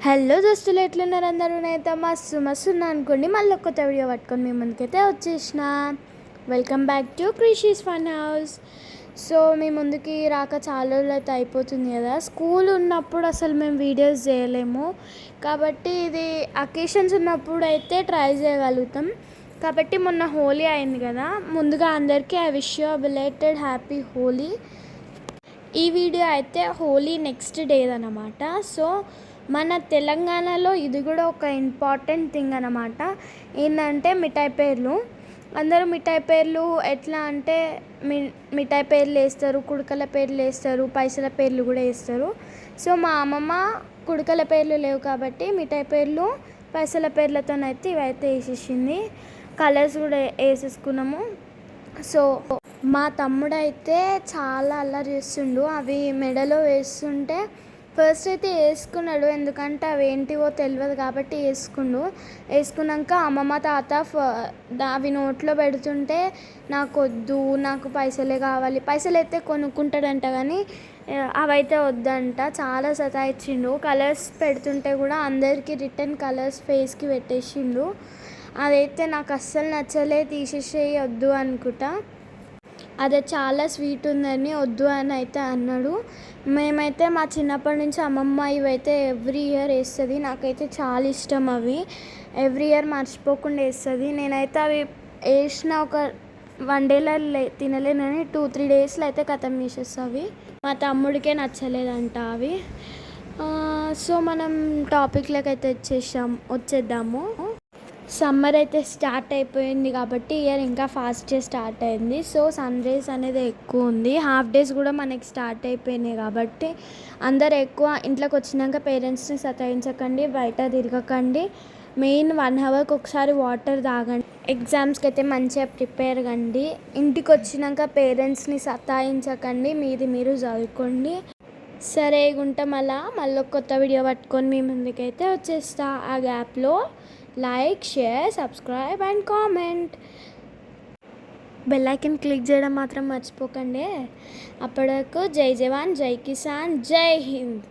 Hello దోస్తులు, ఎట్లున్నారు అందరూ? నేనైతే మస్తు ఉన్నా అనుకోండి. మళ్ళీ కొత్త వీడియో పట్టుకొని మీ ముందుకైతే వచ్చేసిన. Welcome back to Krishi's fun house. So మీ ముందుకి రాక చాలా రోజులు అయితే అయిపోతుంది కదా. స్కూల్ ఉన్నప్పుడు అసలు మేము వీడియోస్ చేయలేము కాబట్టి ఇది అకేషన్స్ ఉన్నప్పుడు అయితే ట్రై చేయగలుగుతాం. కాబట్టి మొన్న హోలీ అయింది కదా. ముందుగా అందరికీ I wish you belated happy Holi. ఈ వీడియో అయితే హోలీ నెక్స్ట్ డే అన్నమాట. సో మన తెలంగాణలో ఇది కూడా ఒక ఇంపార్టెంట్ థింగ్ అన్నమాట. ఏంటంటే మిఠాయి పేర్లు. అందరూ మిఠాయి పేర్లు ఎట్లా అంటే మిఠాయి పేర్లు వేస్తారు, కుడకల పేర్లు వేస్తారు, పైసల పేర్లు కూడా వేస్తారు. సో మా అమ్మమ్మ కుడకల పేర్లు లేవు కాబట్టి మిఠాయి పేర్లు పైసల పేర్లతోనైతే ఇవైతే వేసేసింది. కలర్స్ కూడా వేసేసుకున్నాము. సో మా తమ్ముడు అయితే చాలా అల్లరి చేస్తుండు. అవి మెడలో వేస్తుంటే ఫస్ట్ అయితే వేసుకున్నాడు, ఎందుకంటే అవి ఏంటివో తెలియదు కాబట్టి వేసుకున్నాక అమ్మమ్మ తాత అవి నోట్లో పెడుతుంటే నాకు వద్దు, నాకు పైసలే కావాలి, పైసలు అయితే కొనుక్కుంటాడంట కానీ అవైతే వద్దంట. చాలా సతాయించిండు. కలర్స్ పెడుతుంటే కూడా అందరికీ రిటర్న్ కలర్స్ ఫేస్కి పెట్టేసిండు. అదైతే నాకు అస్సలు నచ్చలే, తీసేసేయి వద్దు అనుకుంటా. అదే చాలా స్వీట్ ఉందని వద్దు అని అయితే అన్నాడు. మేమైతే మా చిన్నప్పటి నుంచి అమ్మమ్మ ఇవైతే ఎవ్రీ ఇయర్ వేస్తుంది. నాకైతే చాలా ఇష్టం అవి. ఎవ్రీ ఇయర్ మర్చిపోకుండా వేస్తుంది. నేనైతే అవి వేసిన ఒక 1 డేలో తినలేనని 2-3 డేస్లో అయితే ఖతం చేసేస్తా. అవి మా తమ్ముడికే నచ్చలేదంట అవి. సో మనం టాపిక్లోకి అయితే వచ్చేద్దాము. సమ్మర్ అయితే స్టార్ట్ అయిపోయింది కాబట్టి ఇయర్ ఇంకా ఫాస్ట్గా స్టార్ట్ అయింది. సో సన్ రేస్ అనేది ఎక్కువ ఉంది. హాఫ్ డేస్ కూడా మనకి స్టార్ట్ అయిపోయినాయి కాబట్టి అందరు ఎక్కువ ఇంట్లోకి వచ్చినాక పేరెంట్స్ని సతాయించకండి, బయట తిరగకండి. మెయిన్ 1 అవర్కి ఒకసారి వాటర్ తాగండి. ఎగ్జామ్స్కి అయితే మంచిగా ప్రిపేర్ కండి. ఇంటికి వచ్చినాక పేరెంట్స్ని సతాయించకండి, మీది మీరు చదువుకోండి. సరే గుంట మళ్ళీ కొత్త వీడియో పట్టుకొని మీ ముందుకైతే వచ్చేస్తా. ఆ గ్యాప్లో like, share, subscribe and comment. Bell icon click చేయడం మాత్రం మర్చిపోకండి. అప్పటివరకు జై జవాన్, జై కిసాన్, జై హింద్.